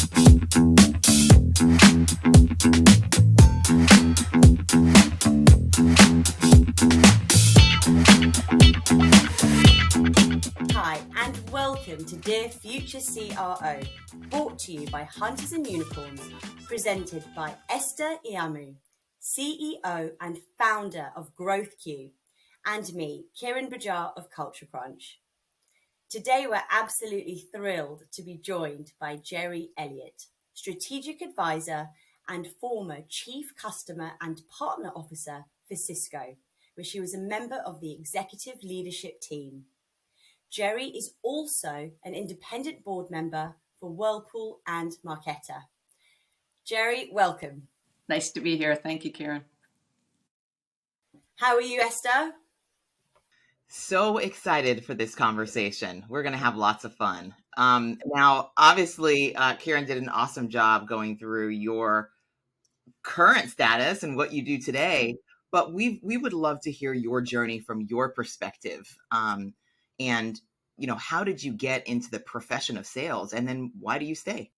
Hi, and welcome to Dear Future CRO, brought to you by Hunters and Unicorns, presented by Esther Iyamu, CEO and founder of GrowthQ, and me, Kiran Bajar of Culture Crunch. Today, we're absolutely thrilled to be joined by Gerri Elliott, strategic advisor and former chief customer and partner officer for Cisco, where she was a member of the executive leadership team. Gerri is also an independent board member for Whirlpool and Marqeta. Gerri, welcome. Nice to be here. Thank you, Karen. How are you, Esther? So excited for this conversation. We're going to have lots of fun. Now, obviously, Karen did an awesome job going through your current status and what you do today, but we would love to hear your journey from your perspective. And, how did you get into the profession of sales? And then why do you stay?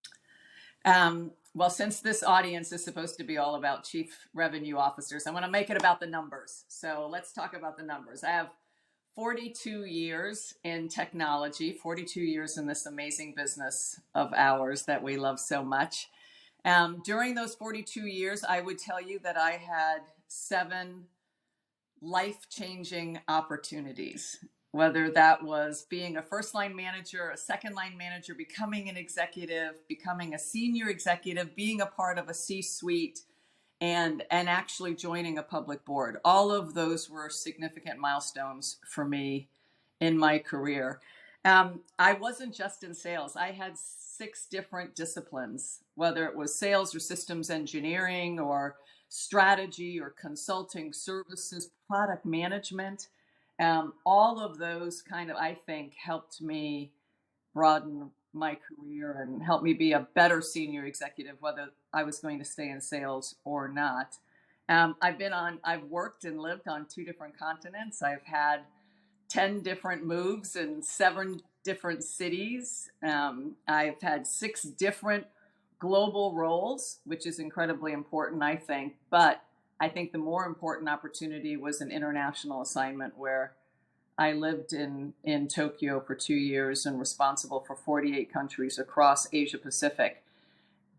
Well, since this audience is supposed to be all about chief revenue officers, I want to make it about the numbers. So let's talk about the numbers. I have 42 years in technology, 42 years in this amazing business of ours that we love so much. During those 42 years, I would tell you that I had 7 life-changing opportunities, whether that was being a first-line manager, a second-line manager, becoming an executive, becoming a senior executive, being a part of a C-suite, and actually joining a public board. All of those were significant milestones for me in my career. I wasn't just in sales. I had 6 different disciplines, whether it was sales or systems engineering or strategy or consulting services, product management. All of those kind of, I think, helped me broaden my career and help me be a better senior executive, whether I was going to stay in sales or not. I've worked and lived on 2 different continents. I've had 10 different moves in 7 different cities. I've had 6 different global roles, which is incredibly important, I think. But I think the more important opportunity was an international assignment where I lived in Tokyo for 2 years and responsible for 48 countries across Asia Pacific.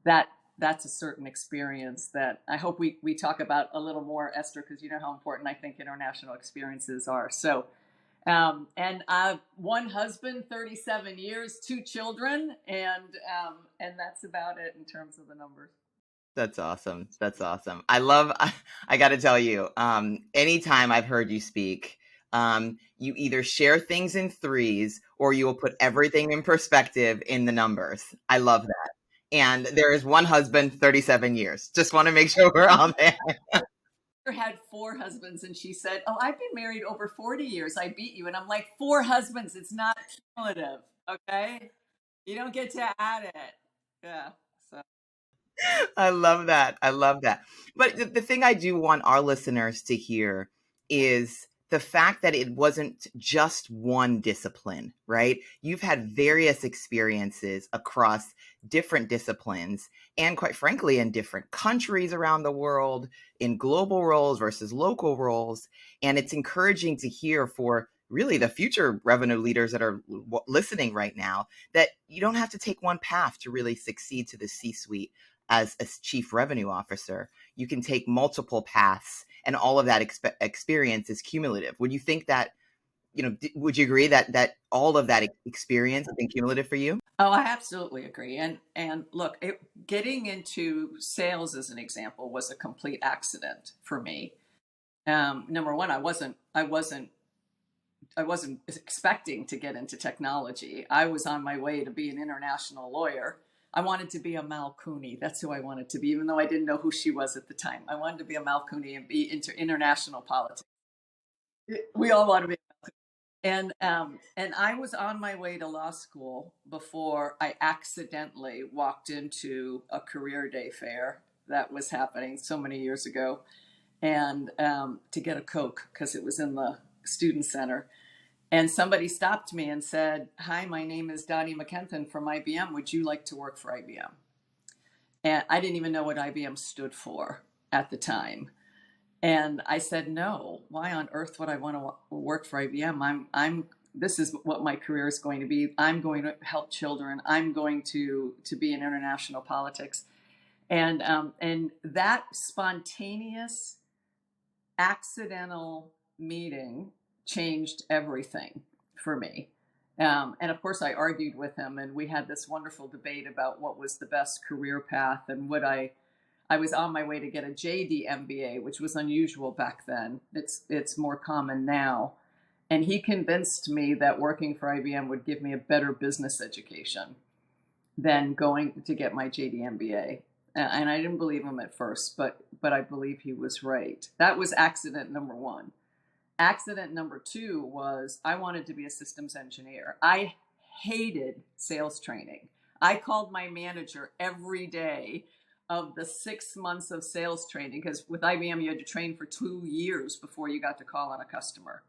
That's a certain experience that I hope we talk about a little more, Esther, because you know how important I think international experiences are. So, and one husband, 37 years, 2 children, and that's about it in terms of the numbers. That's awesome. That's awesome. I got to tell you, anytime I've heard you speak, you either share things in 3s or you will put everything in perspective in the numbers. I love that. And there is one husband, 37 years. Just want to make sure we're all there. Had 4 husbands, and she said, "Oh, I've been married over 40 years. I beat you." And I'm like, 4 husbands. It's not cumulative. Okay. You don't get to add it. Yeah. So. I love that. I love that. But the thing I do want our listeners to hear is the fact that it wasn't just one discipline, right? You've had various experiences across different disciplines and, quite frankly, in different countries around the world, in global roles versus local roles. And it's encouraging to hear for really the future revenue leaders that are listening right now that you don't have to take one path to really succeed to the C-suite as a chief revenue officer. You can take multiple paths, and all of that experience is cumulative. Would you think that, would you agree that all of that experience has been cumulative for you? Oh, I absolutely agree. And look, getting into sales as an example was a complete accident for me. Number one, I wasn't expecting to get into technology. I was on my way to be an international lawyer. I wanted to be a Mal Cooney. That's who I wanted to be, even though I didn't know who she was at the time. I wanted to be a Mal Cooney and be into international politics. We all want to be. And I was on my way to law school before I accidentally walked into a career day fair that was happening so many years ago, and to get a Coke because it was in the student center. And somebody stopped me and said, "Hi, my name is Donnie McKenton from IBM. Would you like to work for IBM?" And I didn't even know what IBM stood for at the time. And I said, no, why on earth would I want to work for IBM? This is what my career is going to be. I'm going to help children. I'm going to be in international politics. And that spontaneous, accidental meeting changed everything for me. And of course, I argued with him, and we had this wonderful debate about what was the best career path, and I was on my way to get a JD MBA, which was unusual back then. It's more common now. And he convinced me that working for IBM would give me a better business education than going to get my JD MBA. And I didn't believe him at first, but I believe he was right. That was accident number one. Accident number two was I wanted to be a systems engineer. I hated sales training. I called my manager every day of the 6 months of sales training, because with IBM, you had to train for 2 years before you got to call on a customer,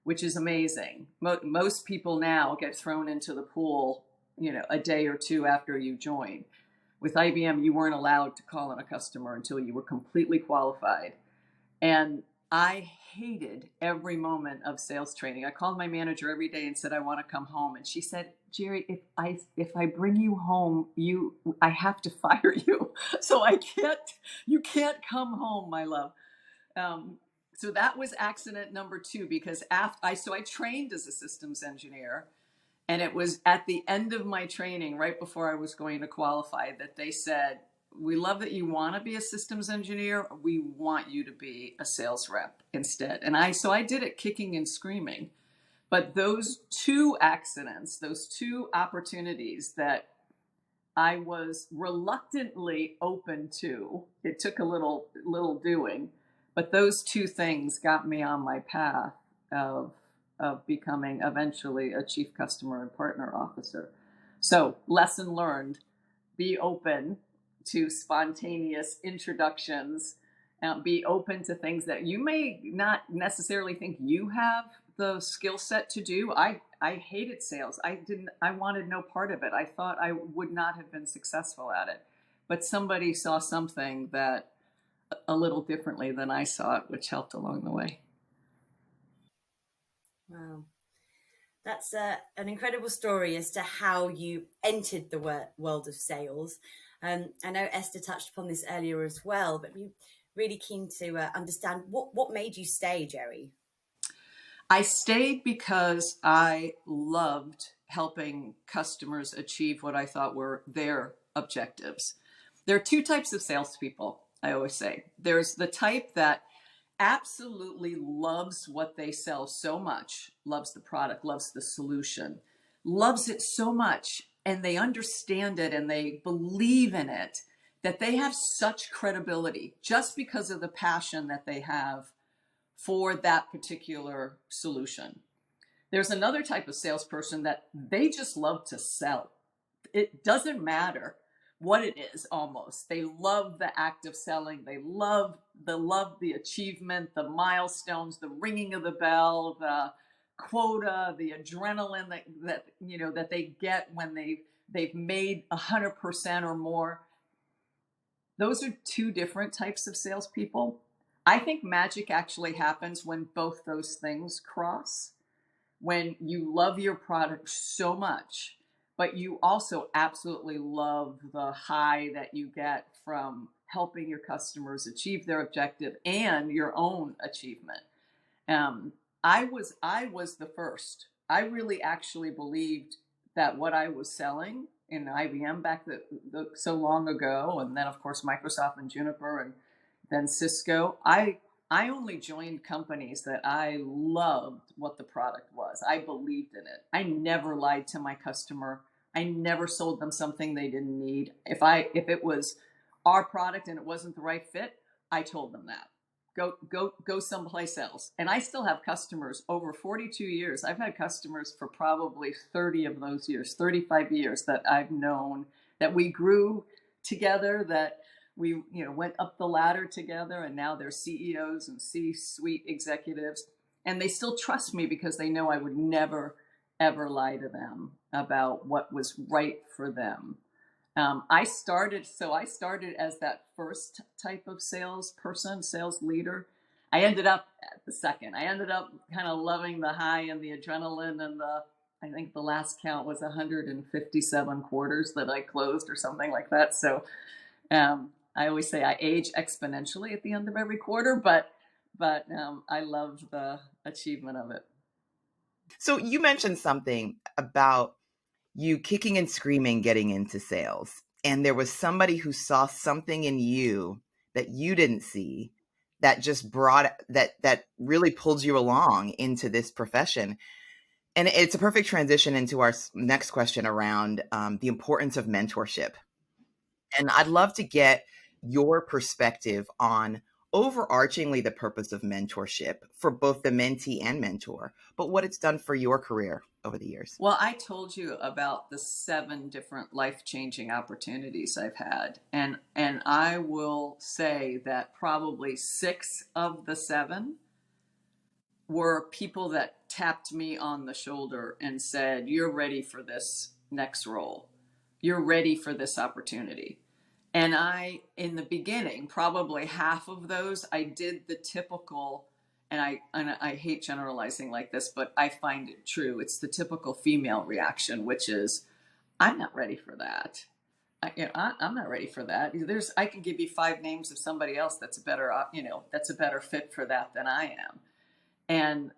which is amazing. Most people now get thrown into the pool, a day or two after you join. With IBM, you weren't allowed to call on a customer until you were completely qualified. And I hated every moment of sales training. I called my manager every day and said, I want to come home. And she said, Gerri, if I bring you home, I have to fire you. So you can't come home, my love. So that was accident number two, because I trained as a systems engineer. And it was at the end of my training, right before I was going to qualify, that they said, we love that you want to be a systems engineer. We want you to be a sales rep instead. And I did it kicking and screaming. But those two accidents, those two opportunities that I was reluctantly open to, it took a little doing, but those two things got me on my path of becoming eventually a chief customer and partner officer. So lesson learned, be open to spontaneous introductions, be open to things that you may not necessarily think you have the skill set to do. I hated sales. I wanted no part of it. I thought I would not have been successful at it, but somebody saw something that a little differently than I saw it, which helped along the way. Wow. That's an incredible story as to how you entered the world of sales. I know Esther touched upon this earlier as well, but we're really keen to understand what made you stay, Gerri? I stayed because I loved helping customers achieve what I thought were their objectives. There are two types of salespeople, I always say. There's the type that absolutely loves what they sell so much, loves the product, loves the solution, loves it so much, and they understand it and they believe in it, that they have such credibility just because of the passion that they have for that particular solution. There's another type of salesperson that they just love to sell. It doesn't matter what it is, almost. They love the act of selling. They love the achievement, the milestones, the ringing of the bell, the quota, the adrenaline that they get when they've made 100% or more. Those are two different types of salespeople. I think magic actually happens when both those things cross. When you love your product so much, but you also absolutely love the high that you get from helping your customers achieve their objective and your own achievement. I was the first. I really actually believed that what I was selling in IBM back so long ago, and then of course Microsoft and Juniper and then Cisco, I only joined companies that I loved what the product was. I believed in it. I never lied to my customer. I never sold them something they didn't need. If it was our product and it wasn't the right fit, I told them that. Go someplace else. And I still have customers over 42 years. I've had customers for probably 30 of those years, 35 years that I've known, that we grew together, that we went up the ladder together, and now they're CEOs and C-suite executives. And they still trust me because they know I would never, ever lie to them about what was right for them. I started as that first type of salesperson, sales leader. I ended up at the second. I ended up kind of loving the high and the adrenaline and I think the last count was 157 quarters that I closed or something like that. So I always say I age exponentially at the end of every quarter, but I love the achievement of it. So you mentioned something about you kicking and screaming getting into sales. And there was somebody who saw something in you that you didn't see that just that really pulled you along into this profession. And it's a perfect transition into our next question around the importance of mentorship. And I'd love to get your perspective on overarchingly the purpose of mentorship for both the mentee and mentor, but what it's done for your career over the years. Well, I told you about the 7 different life-changing opportunities I've had. And I will say that probably 6 of the 7 were people that tapped me on the shoulder and said, "You're ready for this next role. You're ready for this opportunity." And in the beginning, probably half of those, I did the typical, and I hate generalizing like this, but I find it true. It's the typical female reaction, which is, "I'm not ready for that. I'm not ready for that." I can give you 5 names of somebody else that's a better fit for that than I am. And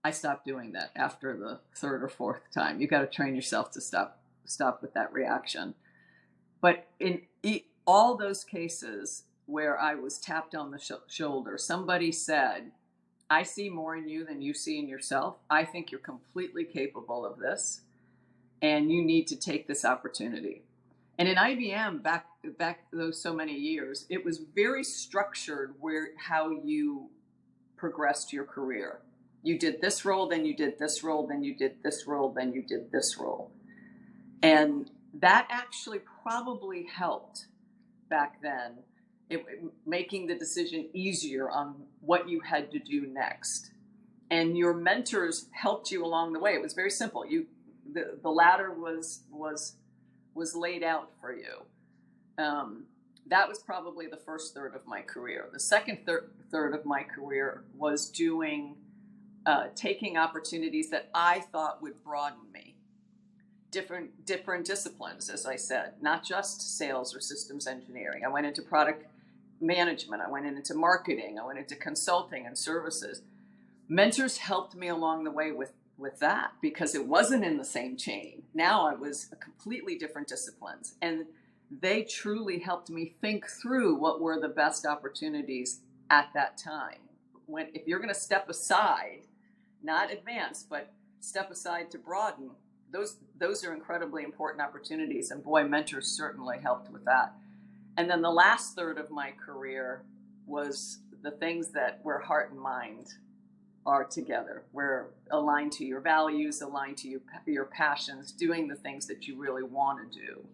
I stopped doing that after the 3rd or 4th time. You got to train yourself to stop with that reaction. But in all those cases where I was tapped on the shoulder, somebody said, "I see more in you than you see in yourself. I think you're completely capable of this, and you need to take this opportunity." And in IBM, back those so many years, it was very structured how you progressed your career. You did this role, then you did this role, then you did this role, then you did this role. And that actually probably helped back then, making the decision easier on what you had to do next. And your mentors helped you along the way. It was very simple. The ladder was laid out for you. That was probably the first third of my career. The second third of my career was taking opportunities that I thought would broaden me. Different disciplines, as I said, not just sales or systems engineering. I went into product management. I went into marketing. I went into consulting and services. Mentors helped me along the way with that because it wasn't in the same chain. Now I was a completely different disciplines, and they truly helped me think through what were the best opportunities at that time. If you're going to step aside, not advance, but step aside to broaden, those are incredibly important opportunities. And boy, mentors certainly helped with that. And then the last third of my career was the things where heart and mind are together. We're aligned to your values, aligned to your passions, doing the things that you really want to do.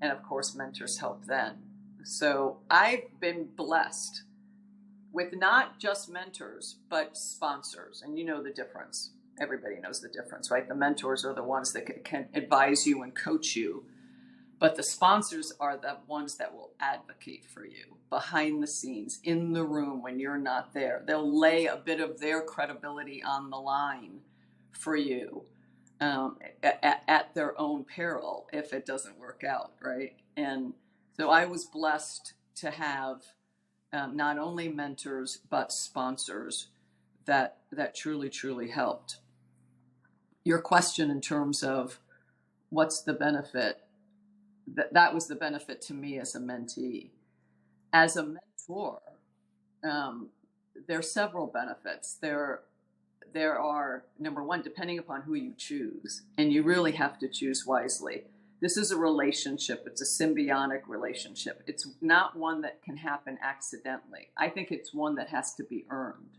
And of course, mentors help then. So I've been blessed with not just mentors, but sponsors. And you know the difference. Everybody knows the difference, right? The mentors are the ones that can advise you and coach you. But the sponsors are the ones that will advocate for you behind the scenes, in the room when you're not there. They'll lay a bit of their credibility on the line for you at their own peril if it doesn't work out, right? And so I was blessed to have not only mentors, but sponsors that truly, truly helped. Your question in terms of what's the benefit, that was the benefit to me as a mentee. As a mentor, there are several benefits. There are, number one, depending upon who you choose, and you really have to choose wisely. This is a relationship. It's a symbiotic relationship. It's not one that can happen accidentally. I think it's one that has to be earned.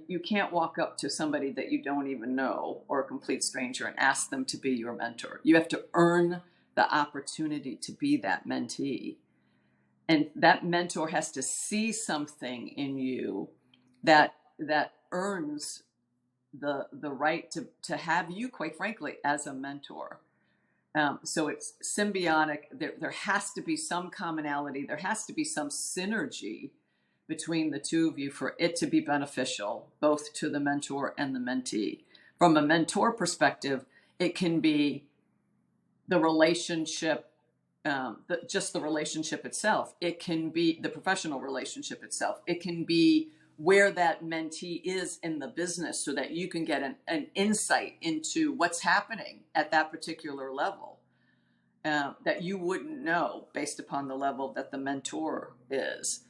You can't walk up to somebody that you don't even know or a complete stranger and ask them to be your mentor. You have to earn the opportunity to be that mentee. And that mentor has to see something in you that earns the right to have you, quite frankly, as a mentor. So it's symbiotic. There has to be some commonality. There has to be some synergy between the two of you for it to be beneficial, both to the mentor and the mentee. From a mentor perspective, it can be the relationship, just the relationship itself. It can be the professional relationship itself. It can be where that mentee is in the business so that you can get an insight into what's happening at that particular level that you wouldn't know based upon the level that the mentor is.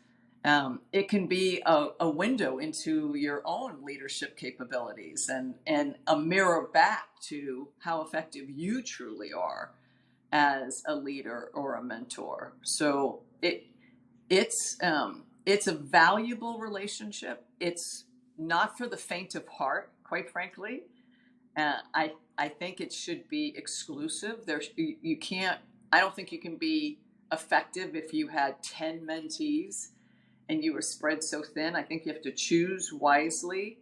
It can be a window into your own leadership capabilities and a mirror back to how effective you truly are as a leader or a mentor. So it's a valuable relationship. It's not for the faint of heart, quite frankly. I think it should be exclusive. You can't. I don't think you can be effective if you had 10 mentees and you were spread so thin. I think you have to choose wisely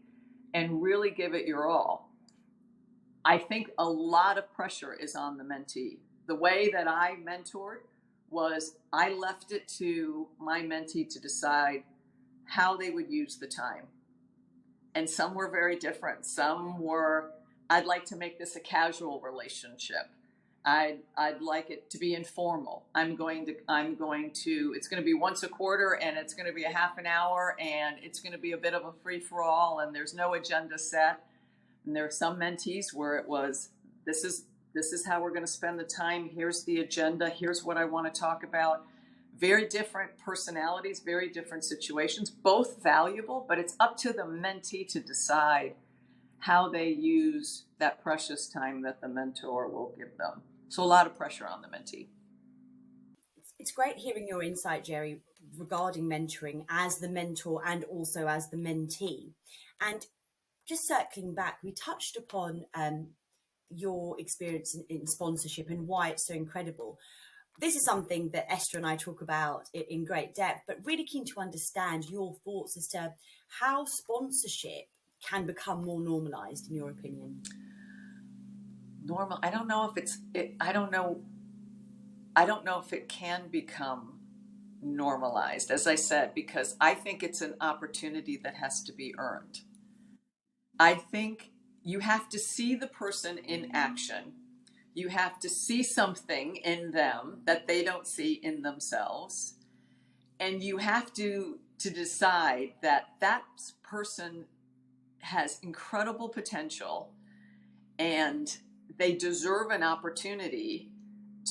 and really give it your all. I think a lot of pressure is on the mentee. The way that I mentored was I left it to my mentee to decide how they would use the time. And some were very different. Some were, I'd like to make this a casual relationship. I'd like it to be informal. It's going to be once a quarter and it's going to be a half an hour and it's going to be a bit of a free for all and there's no agenda set. And there are some mentees where it was, this is how we're going to spend the time. Here's the agenda. Here's what I want to talk about. Very different personalities, very different situations, both valuable, but it's up to the mentee to decide how they use that precious time that the mentor will give them. So a lot of pressure on the mentee. It's great hearing your insight, Gerri, regarding mentoring as the mentor and also as the mentee. And just circling back, we touched upon your experience in sponsorship and why it's so incredible. This is something that Esther and I talk about in great depth, but really keen to understand your thoughts as to how sponsorship can become more normalized, in your opinion. Normal. I don't know if it can become normalized, as I said, because I think it's an opportunity that has to be earned. I think you have to see the person in action. You have to see something in them that they don't see in themselves. And you have to decide that person has incredible potential and they deserve an opportunity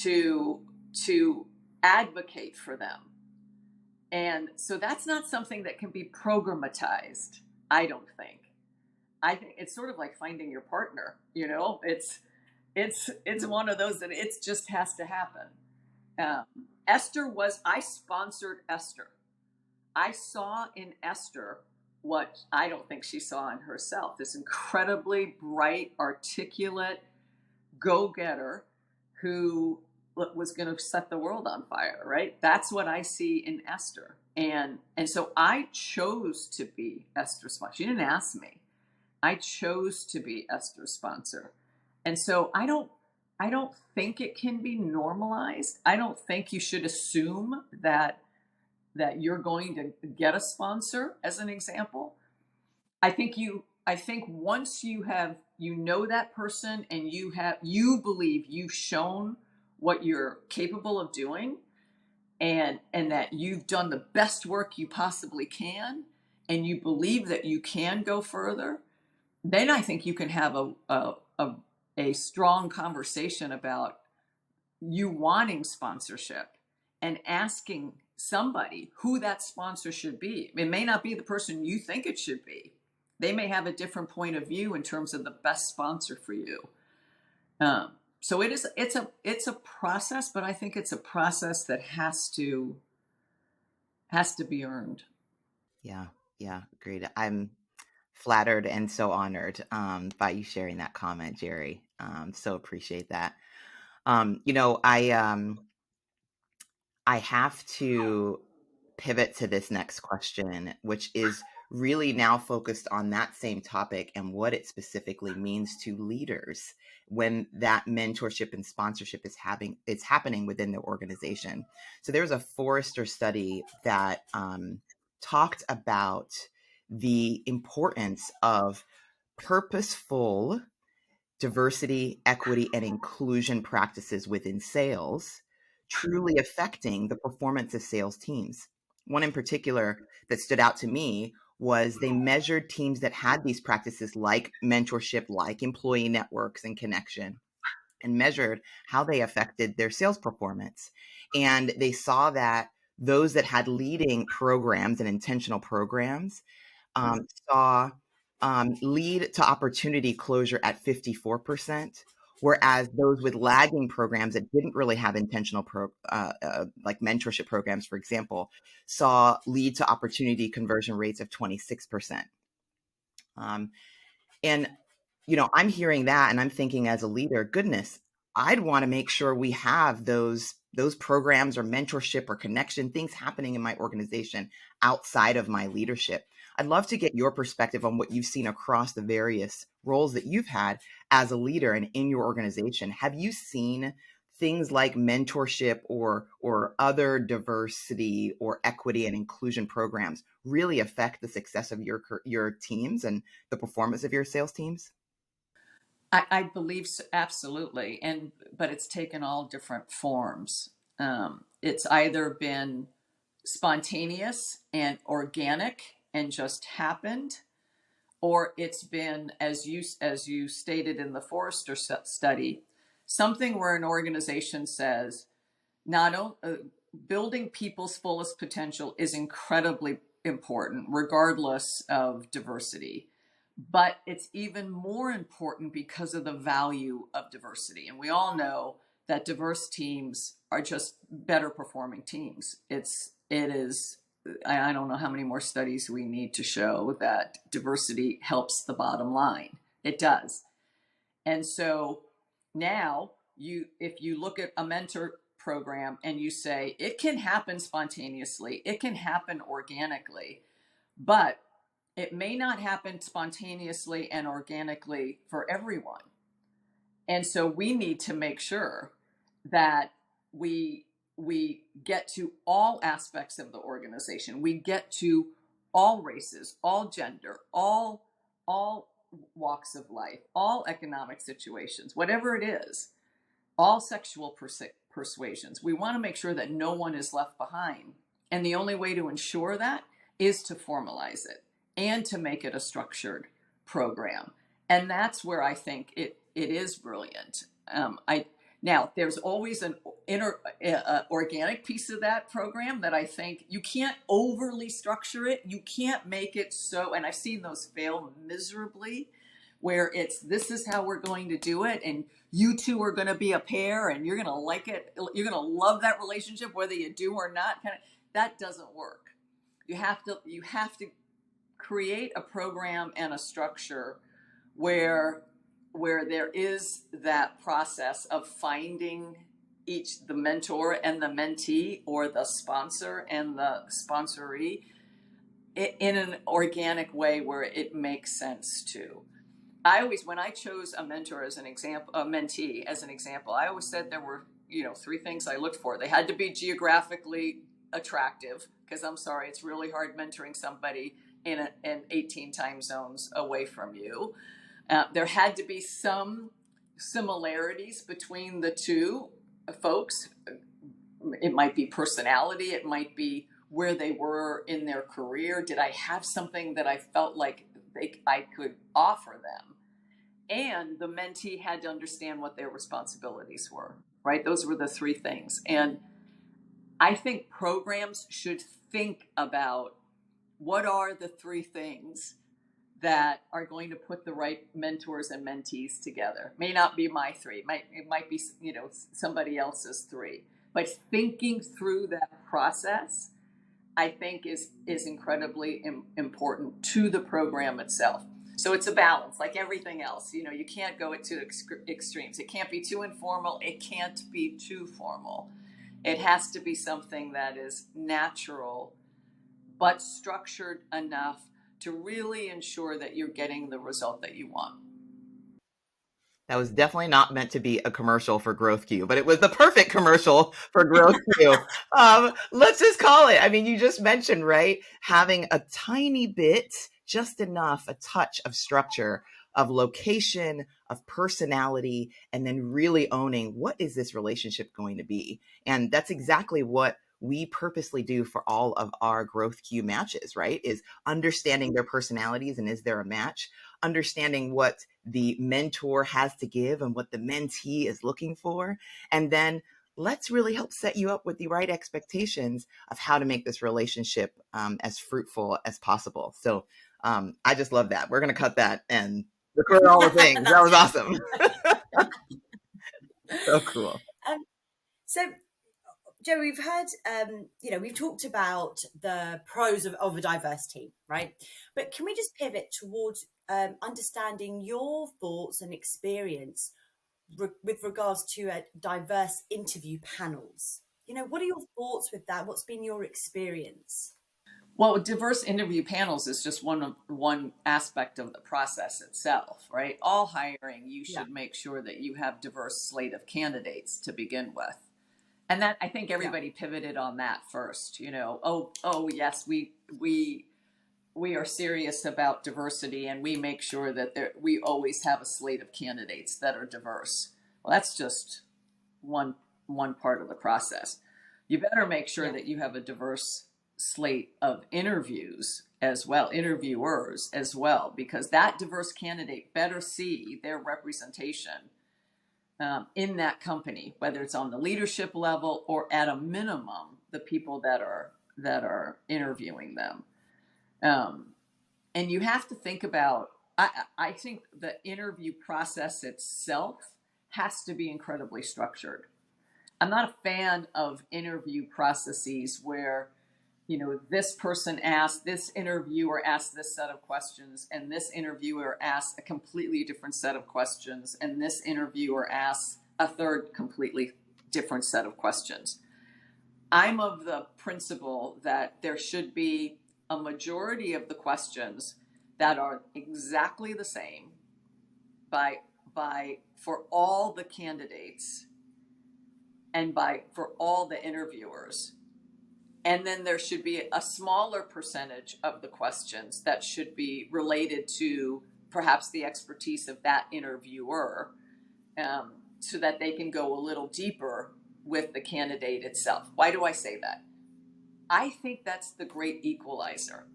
to advocate for them. And so that's not something that can be programmatized, I don't think. I think it's sort of like finding your partner, it's one of those that it just has to happen. I sponsored Esther. I saw in Esther what I don't think she saw in herself, this incredibly bright, articulate go-getter who was going to set the world on fire, right? That's what I see in Esther. And so I chose to be Esther's sponsor. She didn't ask me. I chose to be Esther's sponsor. And so I don't think it can be normalized. I don't think you should assume that you're going to get a sponsor, as an example. I think once you know that person and you believe you've shown what you're capable of doing and that you've done the best work you possibly can and you believe that you can go further, then I think you can have a strong conversation about you wanting sponsorship and asking somebody who that sponsor should be. It may not be the person you think it should be. They may have a different point of view in terms of the best sponsor for you. So it's a process, but I think it's a process that has to be earned. Yeah, great. I'm flattered and so honored by you sharing that comment, Gerri. So appreciate that. I have to pivot to this next question, which is really now focused on that same topic and what it specifically means to leaders when that mentorship and sponsorship is happening within the organization. So there's a Forrester study that talked about the importance of purposeful diversity, equity, and inclusion practices within sales truly affecting the performance of sales teams. One in particular that stood out to me was they measured teams that had these practices like mentorship, like employee networks and connection, and measured how they affected their sales performance. And they saw that those that had leading programs and intentional programs saw lead to opportunity closure at 54%, whereas those with lagging programs that didn't really have intentional like mentorship programs, for example, saw lead to opportunity conversion rates of 26%. And, I'm hearing that and I'm thinking as a leader, goodness, I'd want to make sure we have those programs or mentorship or connection things happening in my organization outside of my leadership. I'd love to get your perspective on what you've seen across the various roles that you've had as a leader and in your organization. Have you seen things like mentorship or other diversity or equity and inclusion programs really affect the success of your teams and the performance of your sales teams? I believe so, absolutely, but it's taken all different forms. It's either been spontaneous and organic and just happened, or it's been, as you stated in the Forrester study, something where an organization says, not only building people's fullest potential is incredibly important, regardless of diversity. But it's even more important because of the value of diversity. And we all know that diverse teams are just better performing teams. I don't know how many more studies we need to show that diversity helps the bottom line. It does. And so now if you look at a mentor program and you say it can happen spontaneously, it can happen organically, but it may not happen spontaneously and organically for everyone. And so we need to make sure that we get to all aspects of the organization. We get to all races, all gender, all walks of life, all economic situations, whatever it is, all sexual persuasions. We want to make sure that no one is left behind. And the only way to ensure that is to formalize it and to make it a structured program. And that's where I think it is brilliant. Now, there's always an organic piece of that program that I think you can't overly structure it. You can't make it so, and I've seen those fail miserably, where this is how we're going to do it, and you two are going to be a pair, and you're going to like it. You're going to love that relationship, whether you do or not. That doesn't work. You have to create a program and a structure where there is that process of finding the mentor and the mentee, or the sponsor and the sponsoree, in an organic way where it makes sense to. When I chose a mentor as an example, a mentee as an example, I always said there were, 3 things I looked for. They had to be geographically attractive, because I'm sorry, it's really hard mentoring somebody in 18 time zones away from you. There had to be some similarities between the two folks. It might be personality, it might be where they were in their career. Did I have something that I felt like I could offer them? And the mentee had to understand what their responsibilities were, right? Those were the 3 things. And I think programs should think about what are the 3 things that are going to put the right mentors and mentees together. May not be my 3. It might be somebody else's 3. But thinking through that process, I think is incredibly important to the program itself. So it's a balance, like everything else. You can't go to extremes. It can't be too informal. It can't be too formal. It has to be something that is natural, but structured enough to really ensure that you're getting the result that you want. That was definitely not meant to be a commercial for GrowthQ, but it was the perfect commercial for GrowthQ. Let's just call it. I mean, you just mentioned, right? Having a tiny bit, just enough, a touch of structure, of location, of personality, and then really owning what is this relationship going to be? And that's exactly what we purposely do for all of our GrowthQ matches, right? Is understanding their personalities and is there a match? Understanding what the mentor has to give and what the mentee is looking for. And then let's really help set you up with the right expectations of how to make this relationship as fruitful as possible. So I just love that. We're going to cut that and record all the things. That was awesome. So cool. So, Joe, we've heard, we've talked about the pros of a diverse team, right? But can we just pivot towards understanding your thoughts and experience with regards to diverse interview panels? What are your thoughts with that? What's been your experience? Well, diverse interview panels is just one aspect of the process itself, right? All hiring, you should make sure that you have diverse slate of candidates to begin with. And that, I think everybody pivoted on that first, oh yes, we are serious about diversity and we make sure that we always have a slate of candidates that are diverse. Well, that's just one part of the process. You better make sure that you have a diverse slate of interviewers as well, because that diverse candidate better see their representation in that company, whether it's on the leadership level or at a minimum, the people that are interviewing them. And you have to think about, I think the interview process itself has to be incredibly structured. I'm not a fan of interview processes where, this interviewer asked this set of questions, and this interviewer asked a completely different set of questions, and this interviewer asked a third completely different set of questions. I'm of the principle that there should be a majority of the questions that are exactly the same for all the candidates and for all the interviewers. And then there should be a smaller percentage of the questions that should be related to perhaps the expertise of that interviewer, so that they can go a little deeper with the candidate itself. Why do I say that? I think that's the great equalizer.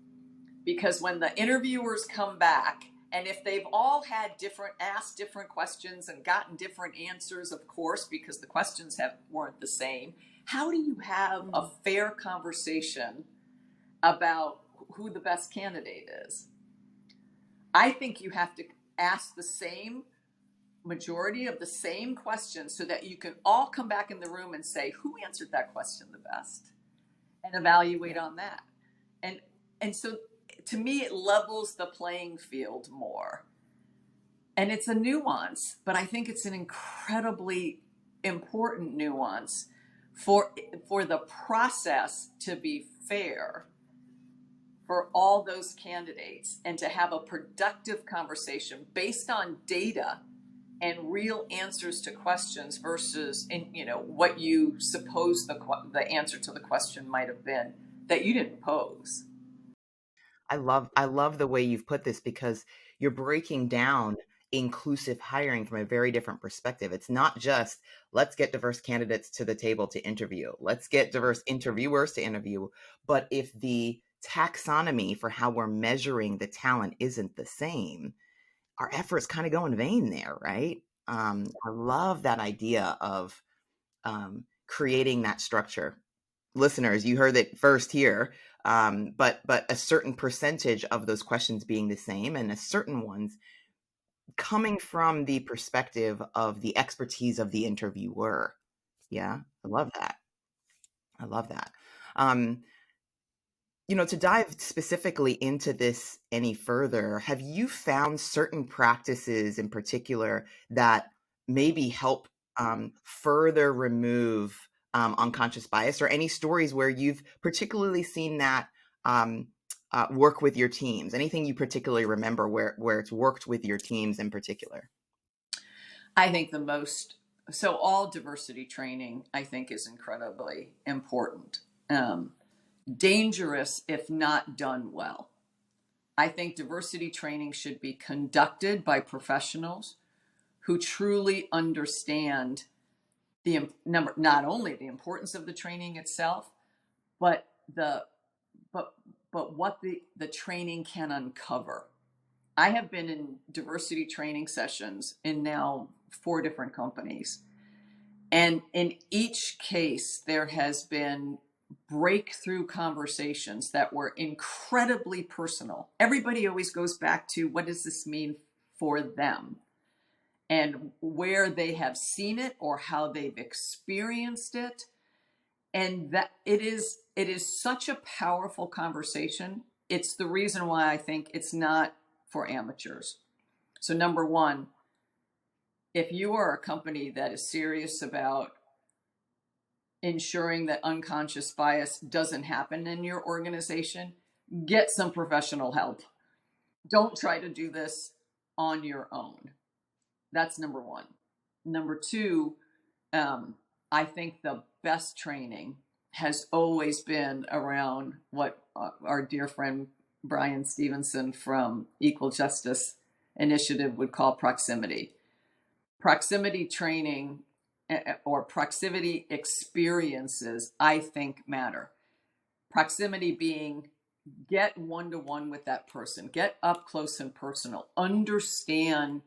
Because when the interviewers come back, and if they've all asked different questions and gotten different answers, of course, because the questions weren't the same, how do you have a fair conversation about who the best candidate is? I think you have to ask the same majority of the same questions so that you can all come back in the room and say, who answered that question the best? And evaluate on that. And so to me, it levels the playing field more. And it's a nuance, but I think it's an incredibly important nuance for the process to be fair for all those candidates and to have a productive conversation based on data and real answers to questions versus what you suppose the answer to the question might have been that you didn't pose. I love the way you've put this, because you're breaking down inclusive hiring from a very different perspective. It's not just let's get diverse candidates to the table to interview. Let's get diverse interviewers to interview. But if the taxonomy for how we're measuring the talent isn't the same, our efforts kind of go in vain there, right? I love that idea of creating that structure. Listeners, you heard it first here, but a certain percentage of those questions being the same, and a certain ones coming from the perspective of the expertise of the interviewer. Yeah, I love that. To dive specifically into this any further, have you found certain practices in particular that maybe help further remove unconscious bias, or any stories where you've particularly seen that work with your teams? Anything you particularly remember where it's worked with your teams in particular? I think so all diversity training, I think, is incredibly important. Dangerous if not done well. I think diversity training should be conducted by professionals who truly understand not only the importance of the training itself, but what the training can uncover. I have been in diversity training sessions in now 4 different companies. And in each case, there has been breakthrough conversations that were incredibly personal. Everybody always goes back to, what does this mean for them? And where they have seen it or how they've experienced it. And that it is such a powerful conversation. It's the reason why I think it's not for amateurs. So number one, if you are a company that is serious about ensuring that unconscious bias doesn't happen in your organization, get some professional help. Don't try to do this on your own. That's number one. Number two, I think the best training has always been around what our dear friend Brian Stevenson from Equal Justice Initiative would call proximity. Proximity training or proximity experiences, I think, matter. Proximity being get one-to-one with that person, get up close and personal, understand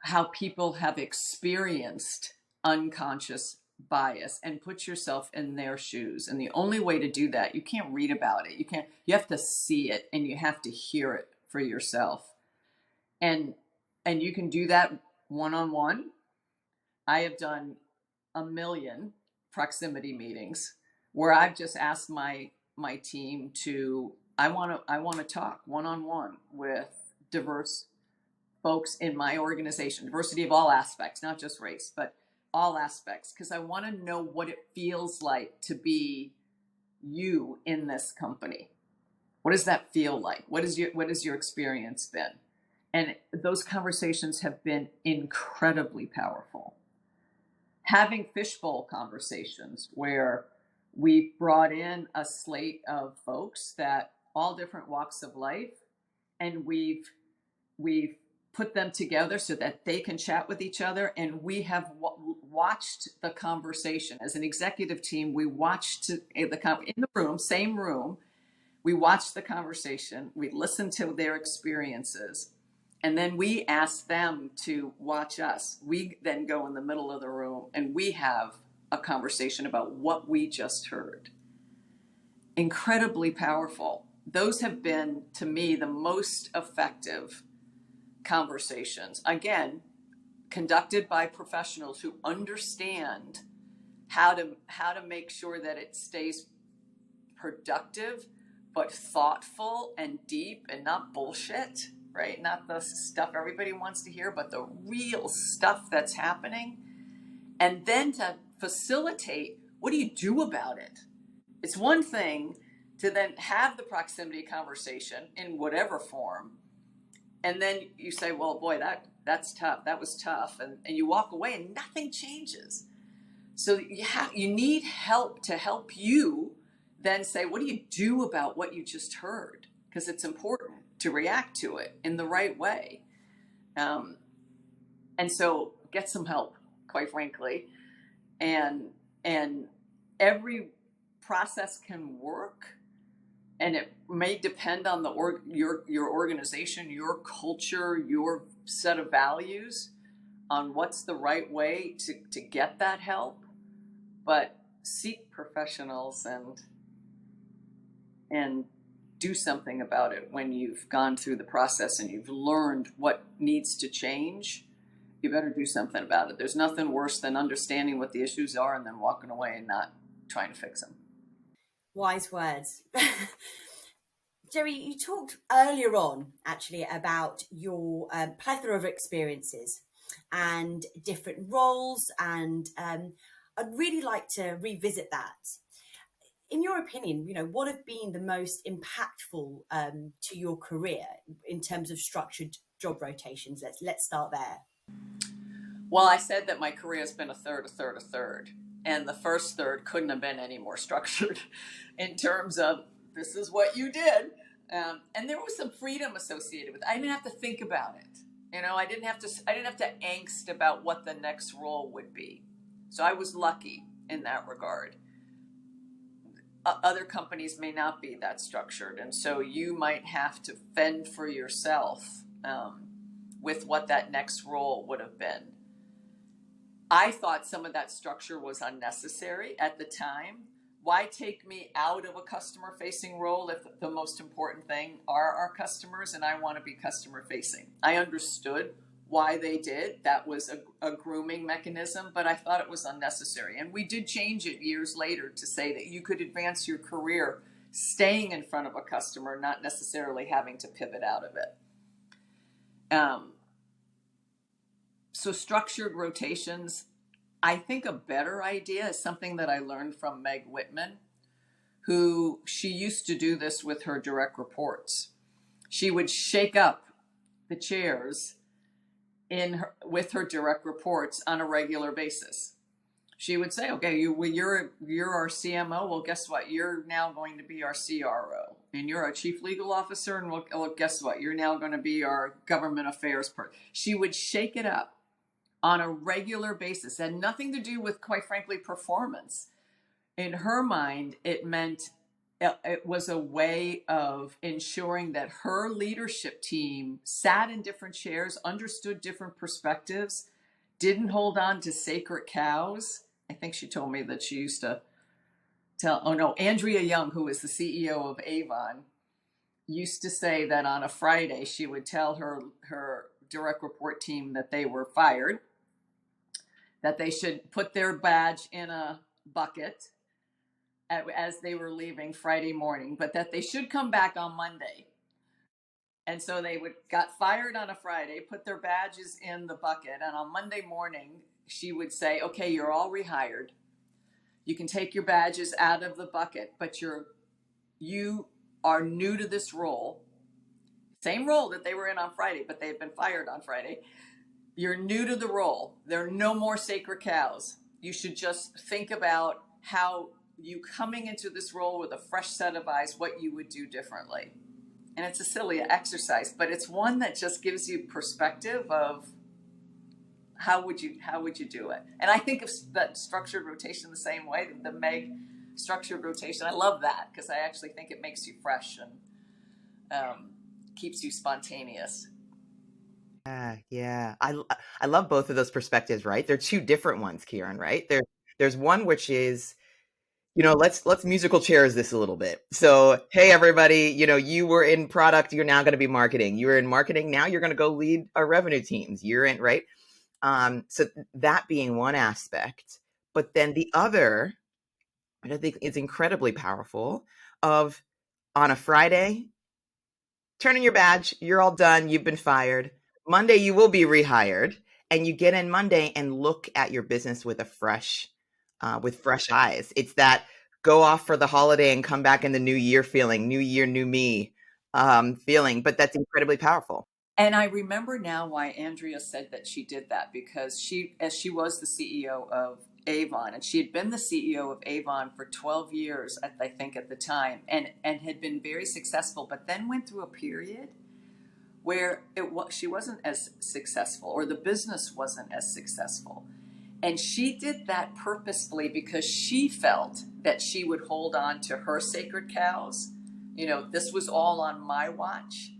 how people have experienced unconscious bias and put yourself in their shoes. And the only way to do that, you can't read about it. You have to see it and you have to hear it for yourself. And you can do that one-on-one. I have done a million proximity meetings where I've just asked my team to, I want to talk one-on-one with diverse folks in my organization, diversity of all aspects, not just race, but all aspects, because I want to know what it feels like to be you in this company. What does that feel like? What has your experience been? And those conversations have been incredibly powerful. Having fishbowl conversations where we brought in a slate of folks that all different walks of life, and we've put them together so that they can chat with each other, and we have watched the conversation as an executive team. We watched in the room, same room. We watched the conversation. We listened to their experiences. And then we ask them to watch us. We then go in the middle of the room and we have a conversation about what we just heard. Incredibly powerful. Those have been, to me, the most effective conversations. Again, conducted by professionals who understand how to make sure that it stays productive, but thoughtful and deep and not bullshit. Right? Not the stuff everybody wants to hear, but the real stuff that's happening. And then to facilitate, what do you do about it? It's one thing to then have the proximity conversation in whatever form. And then you say, well, boy, that's tough. That was tough. And you walk away and nothing changes. So you need help to help you then say, what do you do about what you just heard? Because it's important to react to it in the right way. And so get some help, quite frankly. And every process can work, and it may depend on your organization, your culture, your set of values on what's the right way to get that help. But seek professionals and do something about it when you've gone through the process and you've learned what needs to change. You better do something about it. There's nothing worse than understanding what the issues are and then walking away and not trying to fix them. Wise words. Gerri, you talked earlier on actually about your plethora of experiences and different roles, and I'd really like to revisit that. in your opinion, what have been the most impactful to your career in terms of structured job rotations? Let's start there. Well, I said that my career has been a third. And the first third couldn't have been any more structured in terms of this is what you did. And there was some freedom associated with it. I didn't have to think about it. I didn't have to angst about what the next role would be. So I was lucky in that regard. Other companies may not be that structured. And so you might have to fend for yourself with what that next role would have been. I thought some of that structure was unnecessary at the time. Why take me out of a customer-facing role if the most important thing are our customers and I want to be customer-facing? I understood why they did. That was a grooming mechanism, but I thought it was unnecessary. And we did change it years later to say that you could advance your career staying in front of a customer, not necessarily having to pivot out of it. So structured rotations, I think a better idea is something that I learned from Meg Whitman, who she used to do this with her direct reports. She would shake up the chairs with her direct reports on a regular basis. She would say, okay, you're our CMO. Well, guess what? You're now going to be our CRO. And you're our chief legal officer. And well, guess what? You're now going to be our government affairs person. She would shake it up on a regular basis. It had nothing to do with, quite frankly, performance. In her mind, it was a way of ensuring that her leadership team sat in different chairs, understood different perspectives, didn't hold on to sacred cows. I think she told me that she used to Andrea Young, who was the CEO of Avon, used to say that on a Friday, she would tell her direct report team that they were fired, that they should put their badge in a bucket as they were leaving Friday morning, but that they should come back on Monday. And so they got fired on a Friday, put their badges in the bucket, and on Monday morning, she would say, okay, you're all rehired. You can take your badges out of the bucket, but you are new to this role. Same role that they were in on Friday, but they had been fired on Friday. You're new to the role. There are no more sacred cows. You should just think about how you coming into this role with a fresh set of eyes, what you would do differently. And it's a silly exercise, but it's one that just gives you perspective of how would you do it. And I think of that structured rotation the same way, the Meg structured rotation. I love that because I actually think it makes you fresh and keeps you spontaneous. Yeah. I love both of those perspectives, right? They're two different ones, Kieran, right? There's one which is, let's musical chairs this a little bit. So, hey, everybody, you were in product, you're now going to be marketing. You were in marketing, now you're going to go lead our revenue teams. You're in, right? So that being one aspect, but then the other, and I think is incredibly powerful, of on a Friday, turn in your badge, you're all done, you've been fired. Monday, you will be rehired, and you get in Monday and look at your business with fresh eyes. It's that go off for the holiday and come back in the new year feeling, new year, new me feeling, but that's incredibly powerful. And I remember now why Andrea said that she did that, because she was the CEO of Avon, and she had been the CEO of Avon for 12 years, I think, at the time, and had been very successful, but then went through a period where she wasn't as successful, or the business wasn't as successful. And she did that purposefully because she felt that she would hold on to her sacred cows. This was all on my watch.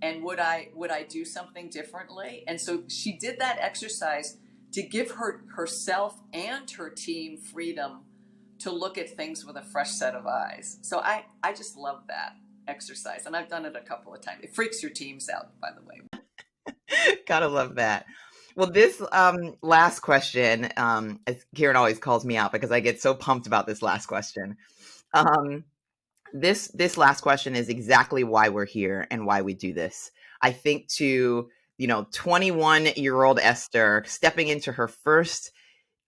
And would I do something differently? And so she did that exercise to give herself and her team freedom to look at things with a fresh set of eyes. So I just love that exercise. And I've done it a couple of times. It freaks your teams out, by the way. Gotta love that. Well, this last question, as Kieran always calls me out because I get so pumped about this last question. This last question is exactly why we're here and why we do this. I think to 21-year-old Esther stepping into her first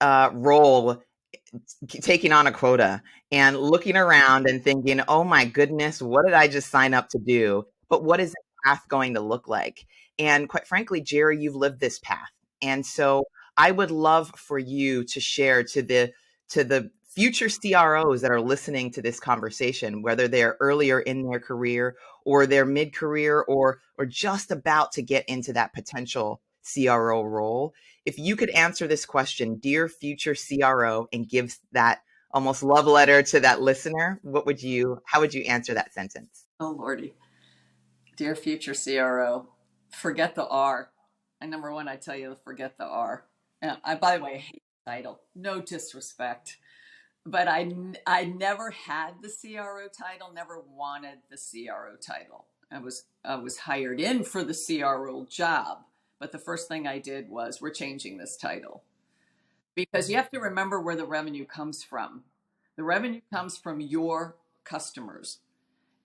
role taking on a quota and looking around and thinking, oh my goodness, what did I just sign up to do? But what is the path going to look like? And quite frankly, Gerri, you've lived this path. And so I would love for you to share to the future CROs that are listening to this conversation, whether they're earlier in their career or they're mid-career or just about to get into that potential CRO role. If you could answer this question, dear future CRO, and give that almost love letter to that listener, how would you answer that sentence? Oh, Lordy. Dear future CRO, forget the R. And number one, I tell you, forget the R. By the way, I hate the title. No disrespect. But I never had the CRO title, never wanted the CRO title. I was hired in for the CRO job. But the first thing I did was, we're changing this title. Because you have to remember where the revenue comes from. The revenue comes from your customers.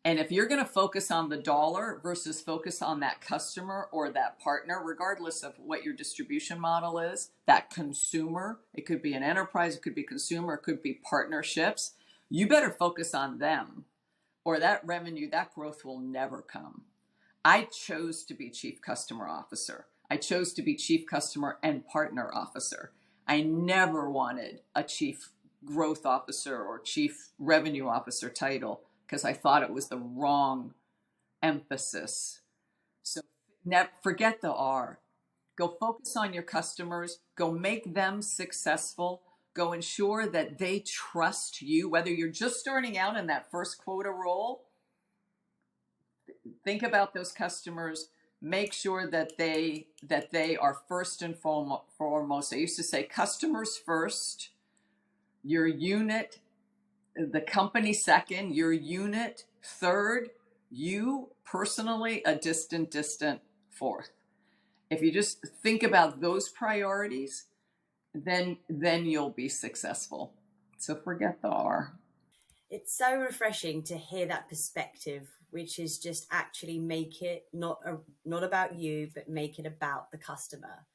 And if you're going to focus on the dollar versus focus on that customer or that partner, regardless of what your distribution model is, that consumer, it could be an enterprise, it could be consumer, it could be partnerships, you better focus on them, or that revenue, that growth will never come. I chose to be chief customer officer. I chose to be chief customer and partner officer. I never wanted a chief growth officer or chief revenue officer title, because I thought it was the wrong emphasis. So forget the R. Go focus on your customers. Go make them successful. Go ensure that they trust you, whether you're just starting out in that first quota role. Think about those customers. Make sure that they are first and foremost. I used to say customers first, your unit, the company second, your unit third, you personally a distant fourth. If you just think about those priorities, then you'll be successful. So forget the R. It's so refreshing to hear that perspective, which is just actually make it not about you, but make it about the customer.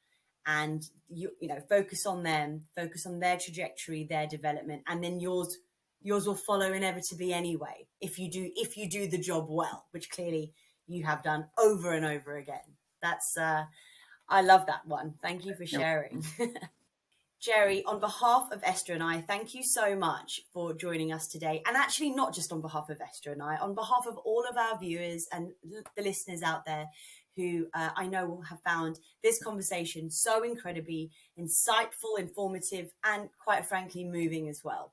And you focus on them, focus on their trajectory, their development, and then yours will follow inevitably anyway, if you do the job well, which clearly you have done over and over again. That's I love that one. Thank you for sharing. Gerri, on behalf of Esther and I, thank you so much for joining us today. And actually, not just on behalf of Esther and I, on behalf of all of our viewers and the listeners out there who I know will have found this conversation so incredibly insightful, informative, and quite frankly, moving as well.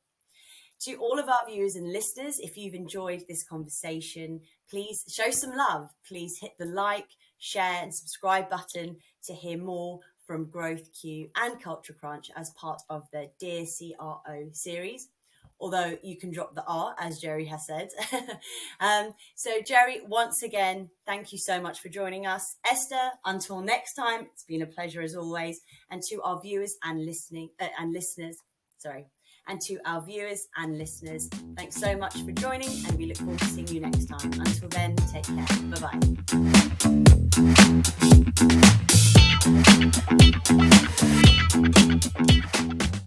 To all of our viewers and listeners, if you've enjoyed this conversation, please show some love. Please hit the like, share, and subscribe button to hear more from GrowthQ and Culture Crunch as part of the Dear CRO series. Although you can drop the R, as Gerri has said. So Gerri, once again, thank you so much for joining us. Esther, until next time, it's been a pleasure as always. And to our viewers and listeners, thanks so much for joining, and we look forward to seeing you next time. Until then, take care. Bye-bye.